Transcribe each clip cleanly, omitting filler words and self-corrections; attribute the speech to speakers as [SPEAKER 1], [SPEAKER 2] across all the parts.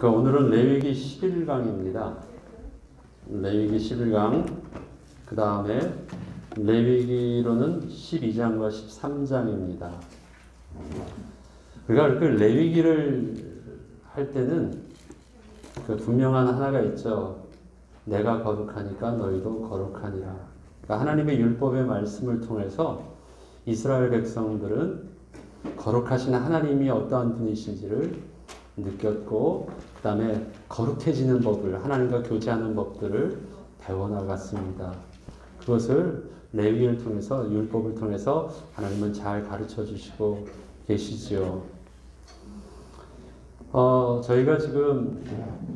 [SPEAKER 1] 오늘은 레위기 11강입니다. 레위기 11강, 그 다음에 레위기로는 12장과 13장입니다. 그러니까 그 레위기를 할 때는 그 분명한 하나가 있죠. 내가 거룩하니까 너희도 거룩하니라. 그러니까 하나님의 율법의 말씀을 통해서 이스라엘 백성들은 거룩하신 하나님이 어떠한 분이신지를 느꼈고, 그 다음에 거룩해지는 법을, 하나님과 교제하는 법들을 배워나갔습니다. 그것을 레위기를 통해서, 율법을 통해서 하나님은 잘 가르쳐 주시고 계시지요. 저희가 지금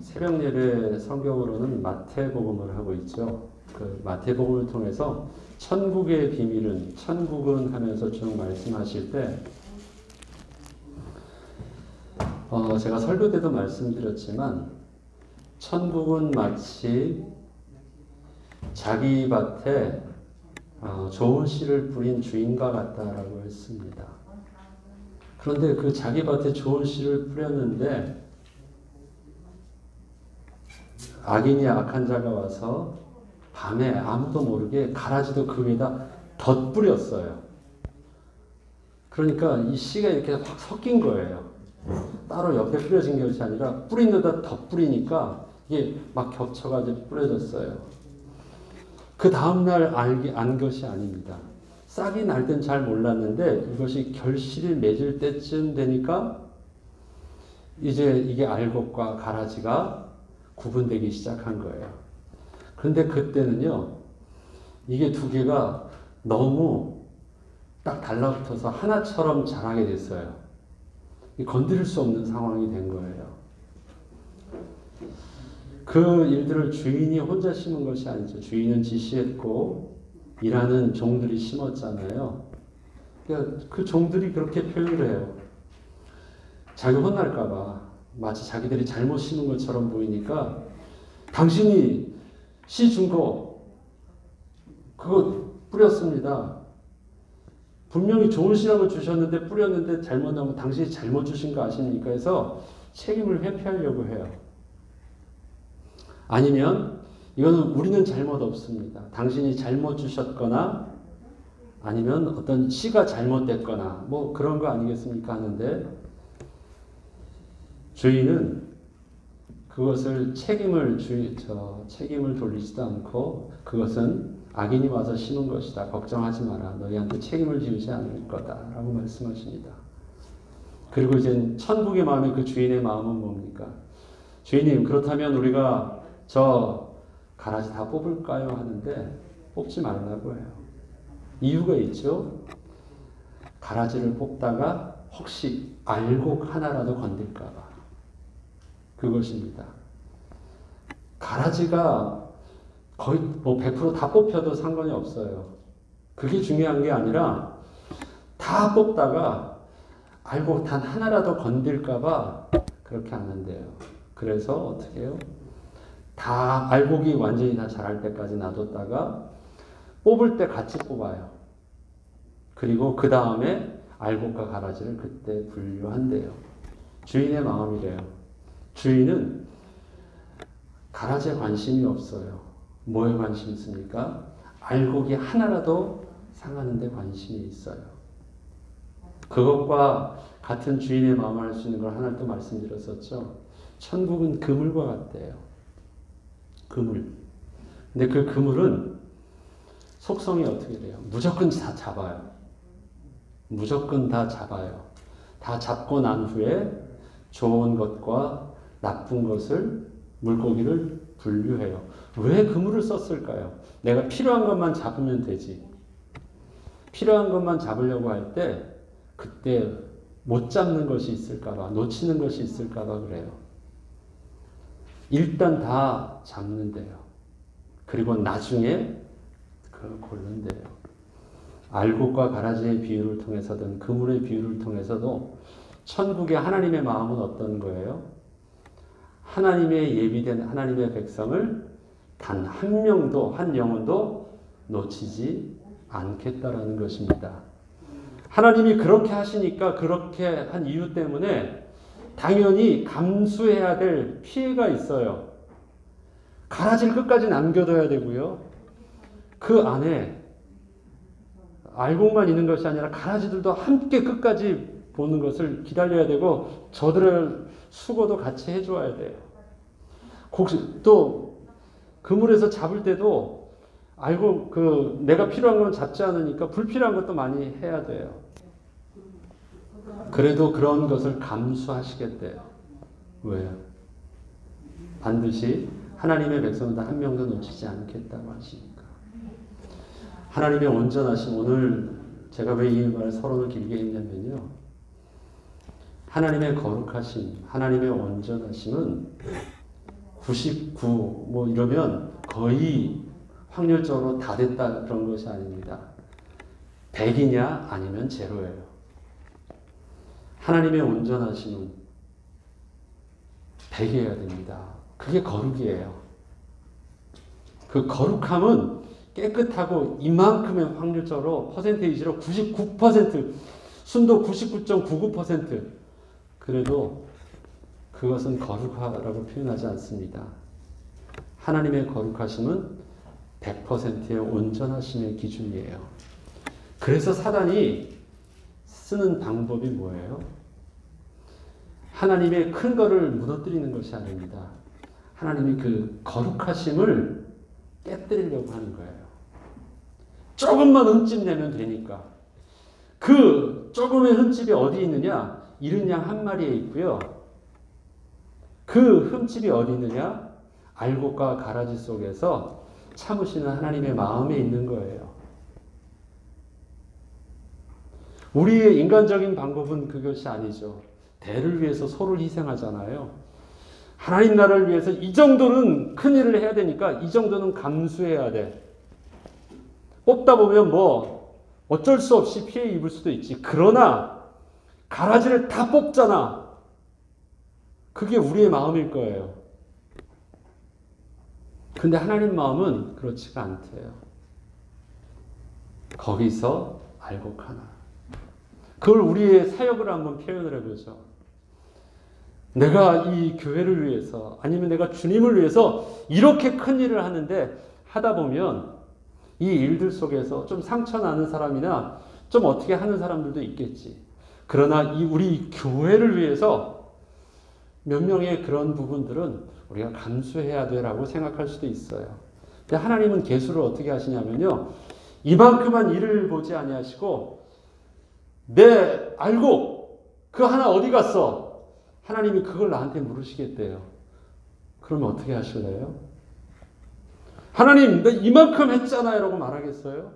[SPEAKER 1] 새벽 예배 성경으로는 마태복음을 하고 있죠. 그 마태복음을 통해서 천국의 비밀은, 천국은 하면서 쭉 말씀하실 때, 제가 설교 때도 말씀드렸지만, 천국은 마치 자기 밭에 좋은 씨를 뿌린 주인과 같다라고 했습니다. 그런데 그 자기 밭에 좋은 씨를 뿌렸는데, 악인이 악한 자가 와서 밤에 아무도 모르게 가라지도 그 위에다 덧뿌렸어요. 그러니까 이 씨가 이렇게 확 섞인 거예요. 따로 옆에 뿌려진 것이 아니라 뿌린 데다 덧뿌리니까 이게 막 겹쳐가지고 뿌려졌어요. 그 다음날 안 것이 아닙니다. 싹이 날 땐 잘 몰랐는데 이것이 결실이 맺을 때쯤 되니까 이제 이게 알곡과 가라지가 구분되기 시작한 거예요. 그런데 그때는요, 이게 두 개가 너무 딱 달라붙어서 하나처럼 자라게 됐어요. 건드릴 수 없는 상황이 된 거예요. 그 일들을 주인이 혼자 심은 것이 아니죠. 주인은 지시했고 일하는 종들이 심었잖아요. 그러니까 그 종들이 그렇게 표현을 해요. 자기 혼날까 봐, 마치 자기들이 잘못 심은 것처럼 보이니까, 당신이 씨 준 거 그거 뿌렸습니다. 분명히 좋은 씨라고 주셨는데 뿌렸는데 잘못 나오면 당신이 잘못 주신 거 아십니까? 해서 책임을 회피하려고 해요. 아니면 이거는 우리는 잘못 없습니다. 당신이 잘못 주셨거나 아니면 어떤 씨가 잘못됐거나 뭐 그런 거 아니겠습니까? 하는데 주인은 그것을 책임을 돌리지도 않고, 그것은 악인이 와서 심은 것이다. 걱정하지 마라. 너희한테 책임을 지우지 않을 거다. 라고 말씀하십니다. 그리고 이제 천국의 마음이, 그 주인의 마음은 뭡니까? 주인님, 그렇다면 우리가 저 가라지 다 뽑을까요? 하는데 뽑지 말라고 해요. 이유가 있죠. 가라지를 뽑다가 혹시 알곡 하나라도 건들까 봐. 그것입니다. 가라지가 거의 100% 다 뽑혀도 상관이 없어요. 그게 중요한 게 아니라 다 뽑다가 알곡 단 하나라도 건들까 봐 그렇게 안 한대요. 그래서 어떻게 해요? 다 알곡이 완전히 다 자랄 때까지 놔뒀다가 뽑을 때 같이 뽑아요. 그리고 그 다음에 알곡과 가라지를 그때 분류한대요. 주인의 마음이래요. 주인은 가라지에 관심이 없어요. 뭐에 관심이 있습니까? 알곡이 하나라도 상하는 데 관심이 있어요. 그것과 같은 주인의 마음을 할 수 있는 걸 하나 또 말씀드렸었죠. 천국은 그물과 같대요. 그물. 근데 그 그물은 속성이 어떻게 돼요? 무조건 다 잡아요. 무조건 다 잡아요. 다 잡고 난 후에 좋은 것과 나쁜 것을, 물고기를 분류해요. 왜 그물을 썼을까요? 내가 필요한 것만 잡으면 되지. 필요한 것만 잡으려고 할 때 그때 못 잡는 것이 있을까봐, 놓치는 것이 있을까봐 그래요. 일단 다 잡는데요. 그리고 나중에 그걸 고른대요. 알곡과 가라지의 비유를 통해서든 그물의 비유를 통해서도 천국의 하나님의 마음은 어떤 거예요? 하나님의 예비된 하나님의 백성을 단 한 명도, 한 영혼도 놓치지 않겠다라는 것입니다. 하나님이 그렇게 하시니까, 그렇게 한 이유 때문에 당연히 감수해야 될 피해가 있어요. 가라지를 끝까지 남겨둬야 되고요. 그 안에 알곡만 있는 것이 아니라 가라지들도 함께 끝까지 보는 것을 기다려야 되고 저들의 수고도 같이 해줘야 돼요. 또 그물에서 잡을 때도 알고 내가 필요한 건 잡지 않으니까 불필요한 것도 많이 해야 돼요. 그래도 그런 것을 감수하시겠대요. 왜요? 반드시 하나님의 백성은 한 명도 놓치지 않겠다고 하시니까. 하나님의 온전하심, 오늘 제가 왜 이 말 서론을 길게 했냐면요. 하나님의 거룩하심, 하나님의 온전하심은 99 뭐 이러면 거의 확률적으로 다 됐다 그런 것이 아닙니다. 100이냐 아니면 제로예요. 하나님의 온전하심은 100이어야 됩니다. 그게 거룩이에요. 그 거룩함은 깨끗하고 이만큼의 확률적으로 퍼센테이지로 99%, 순도 99.99%. 그래도 그것은 거룩하라고 표현하지 않습니다. 하나님의 거룩하심은 100%의 온전하심의 기준이에요. 그래서 사단이 쓰는 방법이 뭐예요? 하나님의 큰 거를 무너뜨리는 것이 아닙니다. 하나님의 그 거룩하심을 깨뜨리려고 하는 거예요. 조금만 흠집 내면 되니까. 그 조금의 흠집이 어디 있느냐? 이른 양 한 마리에 있고요. 그 흠집이 어디 있느냐? 알곡과 가라지 속에서 참으시는 하나님의 마음에 있는 거예요. 우리의 인간적인 방법은 그것이 아니죠. 대를 위해서 소를 희생하잖아요. 하나님 나라를 위해서 이 정도는 큰일을 해야 되니까 이 정도는 감수해야 돼. 뽑다 보면 뭐 어쩔 수 없이 피해 입을 수도 있지. 그러나 가라지를 다 뽑잖아. 그게 우리의 마음일 거예요. 근데 하나님 마음은 그렇지가 않대요. 거기서 알곡 하나. 그걸 우리의 사역을 한번 표현을 해보죠. 내가 이 교회를 위해서 아니면 내가 주님을 위해서 이렇게 큰 일을 하는데 하다 보면 이 일들 속에서 좀 상처나는 사람이나 좀 어떻게 하는 사람들도 있겠지. 그러나 우리 교회를 위해서 몇 명의 그런 부분들은 우리가 감수해야 되라고 생각할 수도 있어요. 근데 하나님은 계수를 어떻게 하시냐면요. 이만큼만 일을 보지 아니하시고 내 알고 그 하나 어디 갔어? 하나님이 그걸 나한테 물으시겠대요. 그러면 어떻게 하실래요? 하나님, 내 이만큼 했잖아요. 라고 말하겠어요?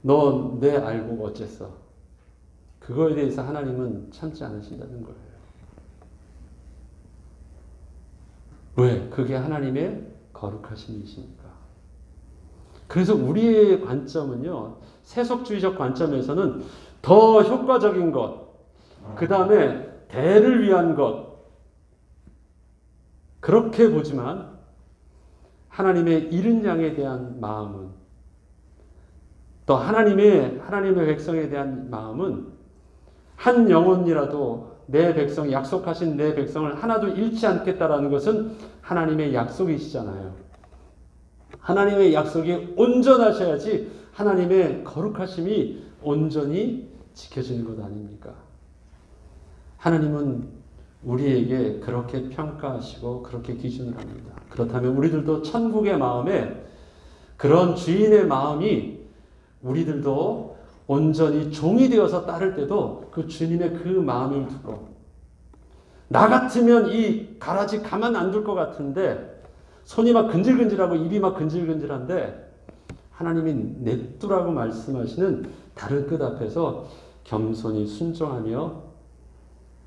[SPEAKER 1] 너 내 알고 어쨌어? 그거에 대해서 하나님은 참지 않으신다는 거예요. 왜? 그게 하나님의 거룩하심이시니까. 그래서 우리의 관점은요, 세속주의적 관점에서는 더 효과적인 것, 그 다음에 대를 위한 것, 그렇게 보지만 하나님의 이른 양에 대한 마음은 또 하나님의 백성에 대한 마음은 한 영혼이라도 내 백성, 약속하신 내 백성을 하나도 잃지 않겠다라는 것은 하나님의 약속이시잖아요. 하나님의 약속이 온전하셔야지 하나님의 거룩하심이 온전히 지켜지는 것 아닙니까? 하나님은 우리에게 그렇게 평가하시고 그렇게 기준을 합니다. 그렇다면 우리들도 천국의 마음에 그런 주인의 마음이 우리들도 온전히 종이 되어서 따를 때도 그 주님의 그 마음을 두고 나 같으면 이 가라지 가만 안 둘 것 같은데 손이 막 근질근질하고 입이 막 근질근질한데 하나님이 냅두라고 말씀하시는 다른 끝 앞에서 겸손히 순종하며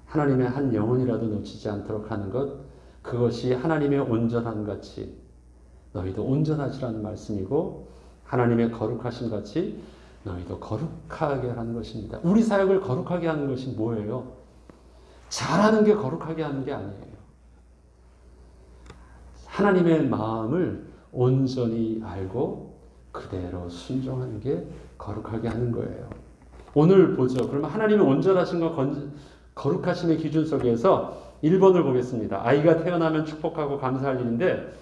[SPEAKER 1] 하나님의 한 영혼이라도 놓치지 않도록 하는 것, 그것이 하나님의 온전한 같이 너희도 온전하시라는 말씀이고 하나님의 거룩하심 같이 너희도 거룩하게 하는 것입니다. 우리 사역을 거룩하게 하는 것이 뭐예요? 잘하는 게 거룩하게 하는 게 아니에요. 하나님의 마음을 온전히 알고 그대로 순종하는 게 거룩하게 하는 거예요. 오늘 보죠. 그러면 하나님의 온전하신 것 거룩하심의 기준 속에서 1번을 보겠습니다. 아이가 태어나면 축복하고 감사할 일인데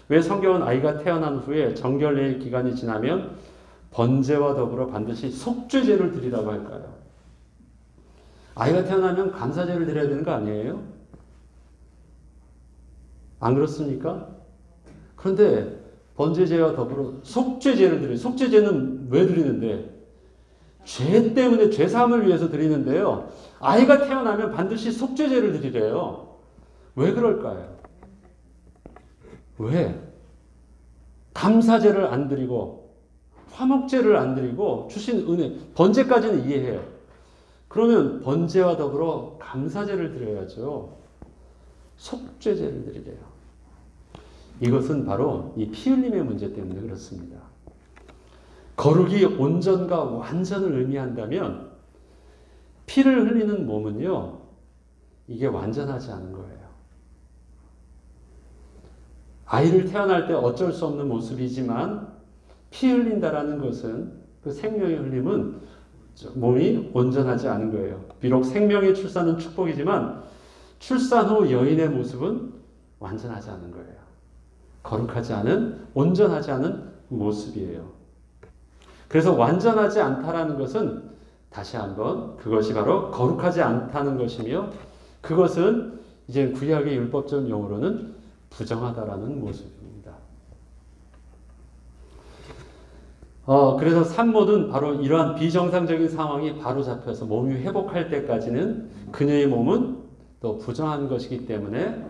[SPEAKER 1] 왜 성경은 아이가 태어난 후에 정결례의 기간이 지나면 번제와 더불어 반드시 속죄제를 드리라고 할까요? 아이가 태어나면 감사제를 드려야 되는 거 아니에요? 안 그렇습니까? 그런데 번제제와 더불어 속죄제를 드려요. 속죄제는 왜 드리는데? 죄 때문에 죄사함을 위해서 드리는데요. 아이가 태어나면 반드시 속죄제를 드리래요. 왜 그럴까요? 왜? 감사제를 안 드리고 화목제를 안 드리고 주신 은혜, 번제까지는 이해해요. 그러면 번제와 더불어 감사제를 드려야죠. 속죄제를 드리래요. 이것은 바로 이 피 흘림의 문제 때문에 그렇습니다. 거룩이 온전과 완전을 의미한다면 피를 흘리는 몸은요, 이게 완전하지 않은 거예요. 아이를 태어날 때 어쩔 수 없는 모습이지만 피 흘린다라는 것은 그 생명의 흘림은 몸이 온전하지 않은 거예요. 비록 생명의 출산은 축복이지만 출산 후 여인의 모습은 완전하지 않은 거예요. 거룩하지 않은, 온전하지 않은 모습이에요. 그래서 완전하지 않다라는 것은 다시 한번 그것이 바로 거룩하지 않다는 것이며 그것은 이제 구약의 율법적 용어로는 부정하다라는 모습입니다. 그래서 산모는 바로 이러한 비정상적인 상황이 바로 잡혀서 몸이 회복할 때까지는 그녀의 몸은 또 부정한 것이기 때문에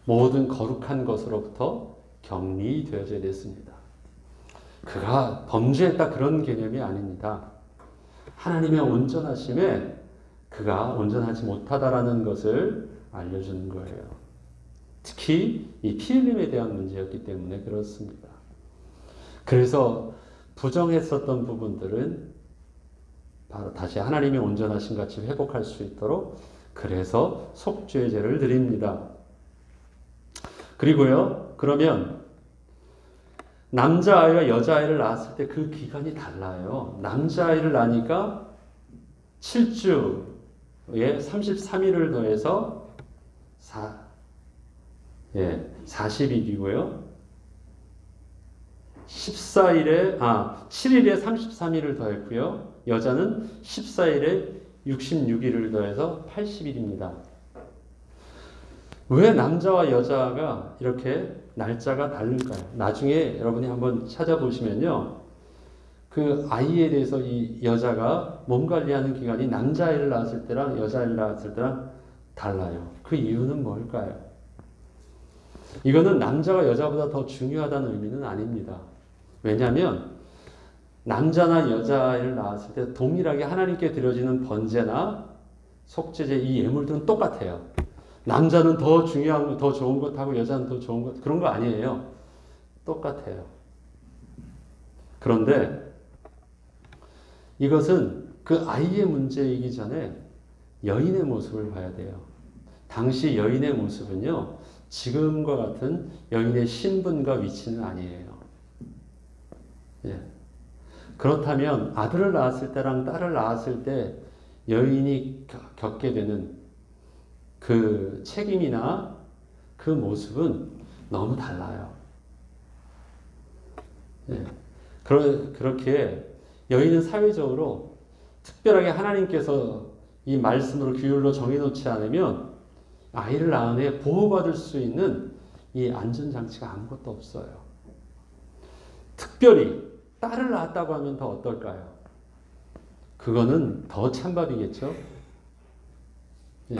[SPEAKER 1] 모든 거룩한 것으로부터 격리되어져야 됐습니다. 그가 범죄했다 그런 개념이 아닙니다. 하나님의 온전하심에 그가 온전하지 못하다라는 것을 알려주는 거예요. 특히 이 피 흘림에 대한 문제였기 때문에 그렇습니다. 그래서 부정했었던 부분들은 바로 다시 하나님의 온전하심 같이 회복할 수 있도록 그래서 속죄제를 드립니다. 그리고요, 그러면 남자아이와 여자아이를 낳았을 때 그 기간이 달라요. 남자아이를 낳으니까 7주에 33일을 더해서 40일이고요. 7일에 33일을 더했고요. 여자는 14일에 66일을 더해서 80일입니다. 왜 남자와 여자가 이렇게 날짜가 다를까요? 나중에 여러분이 한번 찾아보시면요. 그 아이에 대해서 이 여자가 몸 관리하는 기간이 남자아이를 낳았을 때랑 여자아이를 낳았을 때랑 달라요. 그 이유는 뭘까요? 이거는 남자가 여자보다 더 중요하다는 의미는 아닙니다. 왜냐하면 남자나 여자아이를 낳았을 때 동일하게 하나님께 드려지는 번제나 속죄제 이 예물들은 똑같아요. 남자는 더 중요한 거, 더 좋은 것 하고 여자는 더 좋은 것, 그런 거 아니에요. 똑같아요. 그런데 이것은 그 아이의 문제이기 전에 여인의 모습을 봐야 돼요. 당시 여인의 모습은요, 지금과 같은 여인의 신분과 위치는 아니에요. 예. 그렇다면 아들을 낳았을 때랑 딸을 낳았을 때 여인이 겪게 되는 그 책임이나 그 모습은 너무 달라요. 예. 그렇게 여인은 사회적으로 특별하게 하나님께서 이 말씀으로 규율로 정해놓지 않으면 아이를 낳은 애 보호받을 수 있는 이 안전장치가 아무것도 없어요. 특별히 딸을 낳았다고 하면 더 어떨까요? 그거는 더 찬밥이겠죠? 예.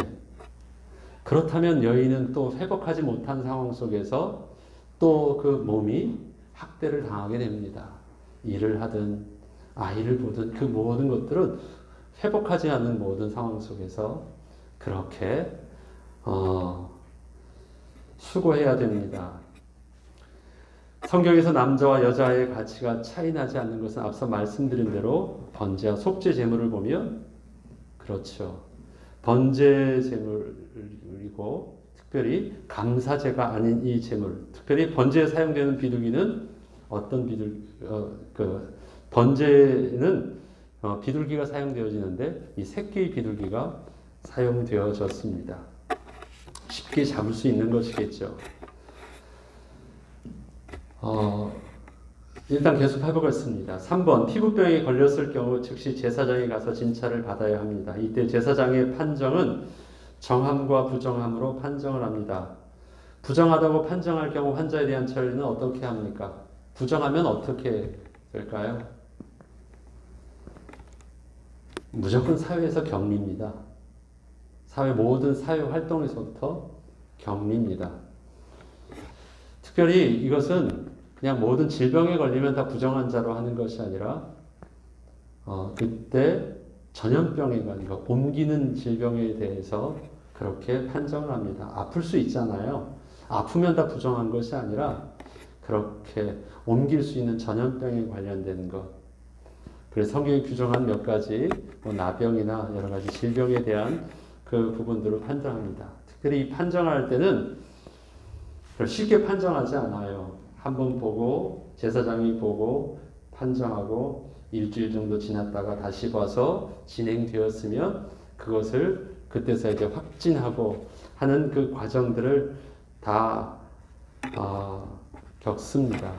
[SPEAKER 1] 그렇다면 여인은 또 회복하지 못한 상황 속에서 또 그 몸이 학대를 당하게 됩니다. 일을 하든 아이를 보든 그 모든 것들은 회복하지 않는 모든 상황 속에서 그렇게 수고해야 됩니다. 성경에서 남자와 여자의 가치가 차이 나지 않는 것은 앞서 말씀드린 대로 번제와 속죄 제물을 보면 그렇죠. 번제 제물이고 특별히 감사제가 아닌 이 제물, 특별히 번제에 사용되는 비둘기는 어떤 번제는 비둘기가 사용되어지는데 이 새끼 비둘기가 사용되어졌습니다. 쉽게 잡을 수 있는 것이겠죠. 일단 계속 해보겠습니다. 3번 피부병에 걸렸을 경우 즉시 제사장에 가서 진찰을 받아야 합니다. 이때 제사장의 판정은 정함과 부정함으로 판정을 합니다. 부정하다고 판정할 경우 환자에 대한 처리는 어떻게 합니까? 부정하면 어떻게 될까요? 무조건 사회에서 격리입니다. 모든 사회 활동에서부터 격리입니다. 특별히 이것은 그냥 모든 질병에 걸리면 다 부정환자로 하는 것이 아니라 그때 전염병에 관한 것, 옮기는 질병에 대해서 그렇게 판정을 합니다. 아플 수 있잖아요. 아프면 다 부정한 것이 아니라 그렇게 옮길 수 있는 전염병에 관련된 것. 그래서 성경이 규정한 몇 가지 나병이나 여러 가지 질병에 대한 그 부분들을 판정합니다. 특별히 이 판정할 때는 쉽게 판정하지 않아요. 한번 보고 제사장이 보고 판정하고 일주일 정도 지났다가 다시 봐서 진행되었으면 그것을 그때서 이제 확진하고 하는 그 과정들을 다 겪습니다.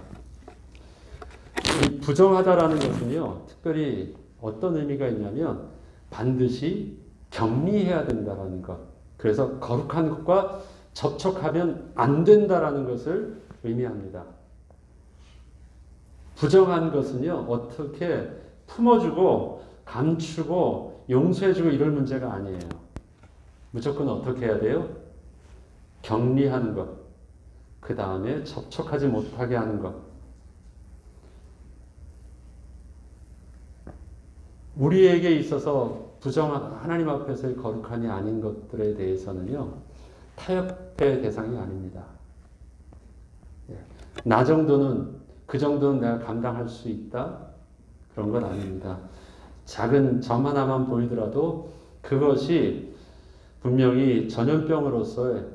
[SPEAKER 1] 이 부정하다라는 것은요, 특별히 어떤 의미가 있냐면 반드시 격리해야 된다라는 것. 그래서 거룩한 것과 접촉하면 안 된다라는 것을 의미합니다. 부정한 것은요, 어떻게 품어주고 감추고 용서해주고 이럴 문제가 아니에요. 무조건 어떻게 해야 돼요? 격리하는 것. 그 다음에 접촉하지 못하게 하는 것. 우리에게 있어서 하나님 앞에서의 거룩함이 아닌 것들에 대해서는요, 타협의 대상이 아닙니다. 나 정도는, 그 정도는 내가 감당할 수 있다? 그런 건 아닙니다. 작은 점 하나만 보이더라도 그것이 분명히 전염병으로서의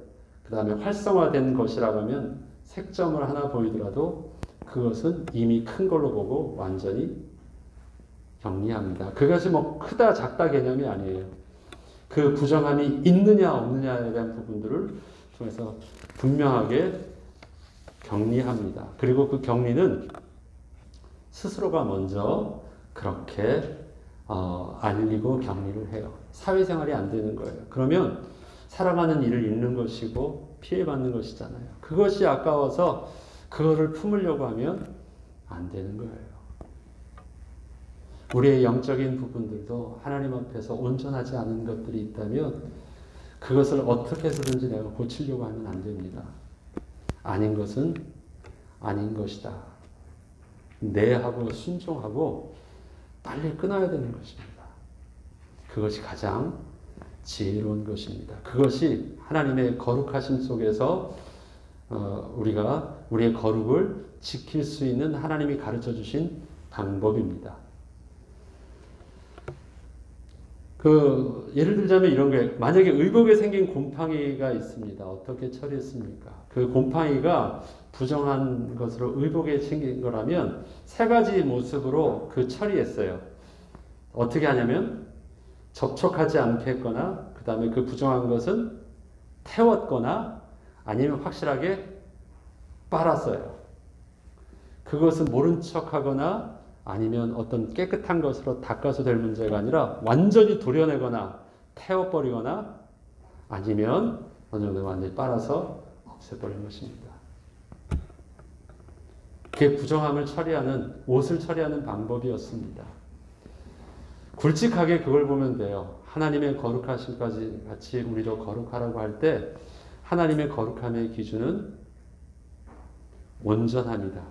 [SPEAKER 1] 그 다음에 활성화된 것이라고 하면 색점을 하나 보이더라도 그것은 이미 큰 걸로 보고 완전히 격리합니다. 그것이 크다 작다 개념이 아니에요. 그 부정함이 있느냐 없느냐에 대한 부분들을 통해서 분명하게 격리합니다. 그리고 그 격리는 스스로가 먼저 그렇게 알리고 격리를 해요. 사회생활이 안 되는 거예요. 그러면 살아가는 일을 잃는 것이고 피해받는 것이잖아요. 그것이 아까워서 그거를 품으려고 하면 안 되는 거예요. 우리의 영적인 부분들도 하나님 앞에서 온전하지 않은 것들이 있다면 그것을 어떻게 해서든지 내가 고치려고 하면 안 됩니다. 아닌 것은 아닌 것이다. 네 하고 순종하고 빨리 끊어야 되는 것입니다. 그것이 가장 지혜로운 것입니다. 그것이 하나님의 거룩하심 속에서 우리가 우리의 거룩을 지킬 수 있는 하나님이 가르쳐 주신 방법입니다. 예를 들자면 이런 거예요. 만약에 의복에 생긴 곰팡이가 있습니다. 어떻게 처리했습니까? 그 곰팡이가 부정한 것으로 의복에 생긴 거라면 세 가지 모습으로 그 처리했어요. 어떻게 하냐면 접촉하지 않게 했거나 그 다음에 그 부정한 것은 태웠거나 아니면 확실하게 빨았어요. 그것은 모른 척하거나 아니면 어떤 깨끗한 것으로 닦아서 될 문제가 아니라 완전히 도려내거나 태워버리거나 아니면 어느 정도 완전히 빨아서 없애버리는 것입니다. 그게 부정함을 처리하는, 옷을 처리하는 방법이었습니다. 굵직하게 그걸 보면 돼요. 하나님의 거룩하심까지 같이 우리도 거룩하라고 할 때 하나님의 거룩함의 기준은 온전합니다.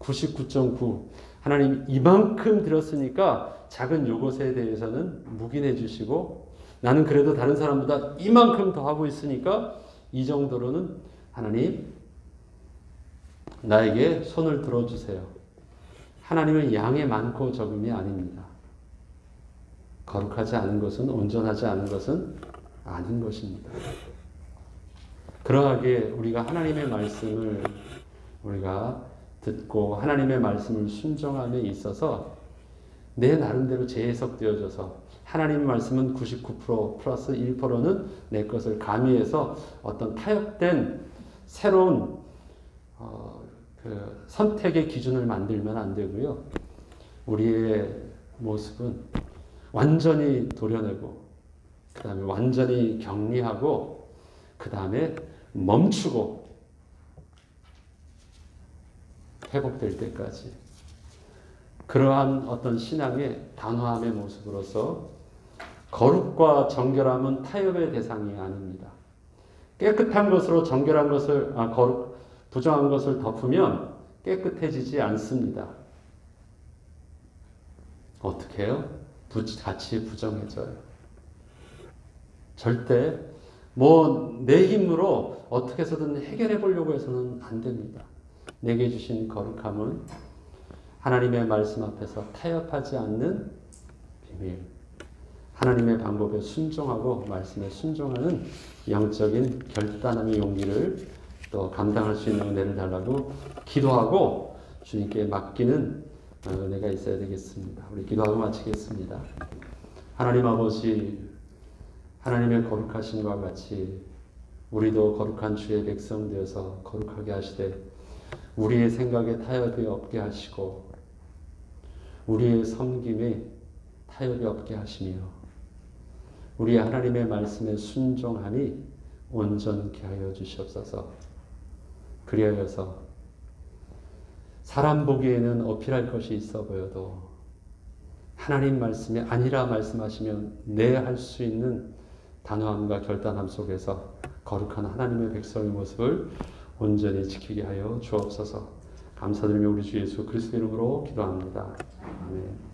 [SPEAKER 1] 99.9 하나님 이만큼 드렸으니까 작은 요것에 대해서는 묵인해 주시고 나는 그래도 다른 사람보다 이만큼 더 하고 있으니까 이 정도로는 하나님 나에게 손을 들어주세요. 하나님은 양의 많고 적음이 아닙니다. 거룩하지 않은 것은 온전하지 않은 것은 아닌 것입니다. 그러하게 우리가 하나님의 말씀을 우리가 듣고 하나님의 말씀을 순종함에 있어서 내 나름대로 재해석되어져서 하나님 말씀은 99% 플러스 1%는 내 것을 가미해서 어떤 타협된 새로운 그 선택의 기준을 만들면 안 되고요. 우리의 모습은 완전히 도려내고 그 다음에 완전히 격리하고 그 다음에 멈추고 회복될 때까지 그러한 어떤 신앙의 단호함의 모습으로서 거룩과 정결함은 타협의 대상이 아닙니다. 깨끗한 것으로 정결한 것을 부정한 것을 덮으면 깨끗해지지 않습니다. 어떻게 해요? 같이 부정해져요. 절대 내 힘으로 어떻게 해서든 해결해 보려고 해서는 안 됩니다. 내게 주신 거룩함은 하나님의 말씀 앞에서 타협하지 않는 비밀. 하나님의 방법에 순종하고 말씀에 순종하는 영적인 결단함의 용기를 또 감당할 수 있는 은혜를 달라고 기도하고 주님께 맡기는 은혜가 있어야 되겠습니다. 우리 기도하고 마치겠습니다. 하나님 아버지, 하나님의 거룩하심과 같이 우리도 거룩한 주의 백성 되어서 거룩하게 하시되 우리의 생각에 타협이 없게 하시고 우리의 섬김에 타협이 없게 하시며 우리 하나님의 말씀에 순종함이 온전케 하여 주시옵소서. 그리하여서 사람 보기에는 어필할 것이 있어 보여도 하나님 말씀이 아니라 말씀하시면 내 할 수 있는 단호함과 결단함 속에서 거룩한 하나님의 백성의 모습을 온전히 지키게 하여 주옵소서. 감사드리며 우리 주 예수 그리스도 이름으로 기도합니다. 아멘.